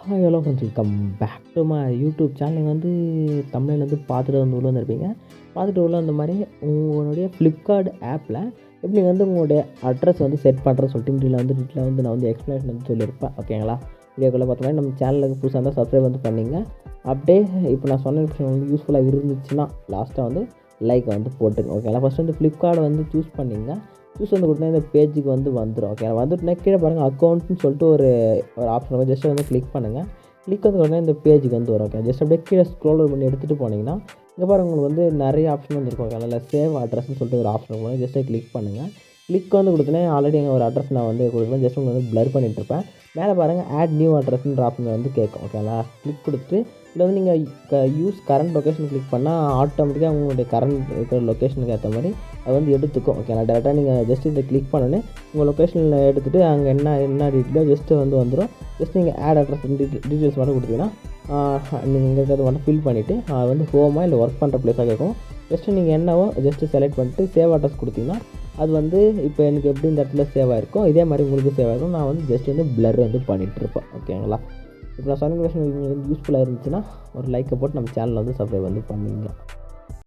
Hi hello friends, welcome back to my YouTube channel. நீங்கள் வந்து தமிழில் வந்து பார்த்துட்டு வந்து உள்ளே வந்துருப்பீங்க. பார்த்துட்டு உள்ள அந்த மாதிரி உங்களுடைய ஃப்ளிப்கார்ட் ஆப்பில் எப்படி வந்து உங்களுடைய அட்ரஸ் வந்து செட் பண்ணுறேன்னு சொல்லிட்டு டீட்டெயிலாக வந்து நான் வந்து எக்ஸ்ப்ளனேஷன் வந்து சொல்லியிருப்பேன். ஓகேங்களா? வீடியோக்குள்ளே பார்த்த மாதிரி நம்ம சேனலுக்கு புதுசாக இருந்தால் சப்ஸ்கிரைப் வந்து பண்ணிங்க. அப்படியே இப்போ நான் சொன்ன விஷயம் வந்து யூஸ்ஃபுல்லாக இருந்துச்சுன்னா லாஸ்ட்டாக வந்து லைக் வந்து போட்டுங்க. ஓகேங்களா? ஃபஸ்ட்டு வந்து ஃப்ளிப்கார்ட் வந்து சூஸ் பண்ணிங்க. சூஸ் வந்து கொடுத்தா இந்த பேஜுக்கு வந்து வந்துடும். ஓகே, வந்துட்டுனா கீழே பாருங்கள் அக்கௌண்ட்னு சொல்லிட்டு ஒரு ஆப்ஷன் இருக்கும். ஜஸ்ட் வந்து கிளிக் பண்ணுங்கள். கிளிக் வந்து உடனே இந்த பேஜுக்கு வந்து வரும். ஓகே, ஜஸ்ட் அப்படியே கீழே ஸ்க்ரோல் பண்ணி எடுத்துகிட்டு போனீங்கன்னா இங்கே பாருங்கள் உங்களுக்கு வந்து நிறைய ஆப்ஷன் வந்து இருக்கும். ஓகே, அதில் சேவ் அட்ரஸ்ன்னு சொல்லிட்டு ஒரு ஆப்ஷன் இருக்கும். ஜஸ்ட்டு கிளிக் பண்ணுங்கள். கிளிக் வந்து கொடுத்தோன்னே ஆல்ரெடி எங்கள் ஒரு அட்ரஸ் நான் வந்து கொடுக்குறேன். ஜஸ்ட் உங்களுக்கு வந்து ப்ளர் பண்ணிகிட்ருப்பேன். மேலே பாருங்கள் ஆட் நியூ அட்ரஸ்ன்ற ஆப்ஷன் வந்து கேட்கும். ஓகேங்களா? கிளிக் கொடுத்துட்டு இதில் வந்து நீங்கள் யூஸ் கரண்ட் லொக்கேஷன் கிளிக் பண்ணால் ஆட்டோமேட்டிக்காக உங்களுடைய கரண்ட் இருக்கிற லொக்கேஷனுக்கு ஏற்ற மாதிரி அது வந்து எடுத்துக்கும். ஓகேங்களா? டேரெக்டாக நீங்கள் ஜஸ்ட் இதை கிளிக் பண்ணோன்னே உங்கள் லொக்கேஷனில் எடுத்துகிட்டு அங்கே என்ன டீட்டெயிலோ ஜஸ்ட்டு வந்துடும். ஜஸ்ட் நீங்கள் ஆட் அட்ரஸ் டீட்டெயில்ஸ் மட்டும் கொடுத்தீங்கன்னா நீங்கள் இங்கே இருக்கிறத மட்டும் ஃபில் பண்ணிவிட்டு வந்து ஹோமாக இல்லை ஒர்க் பண்ணுற ப்ளேஸாக கேட்கும். ஜஸ்ட்டு நீங்கள் என்னவோ ஜஸ்ட்டு செலக்ட் பண்ணிட்டு சேவ் அட்ரஸ் கொடுத்தீங்கன்னா அது வந்து இப்போ எனக்கு எப்படி இந்த இடத்துல சேவ் ஆகிருக்கும் இதே மாதிரி உங்களுக்கு சேவ் ஆகிருக்கும். நான் வந்து ஜஸ்ட் வந்து ப்ளர் வந்து பண்ணிகிட்ருப்பேன். ஓகேங்களா? இப்போ நான் சொன்ன விஷயம் உங்களுக்கு யூஸ்ஃபுல்லாக இருந்துச்சுன்னா ஒரு லைக்கை போட்டு நம்ம சேனலை வந்து சப்ஸ்கிரைப் வந்து பண்ணிங்க.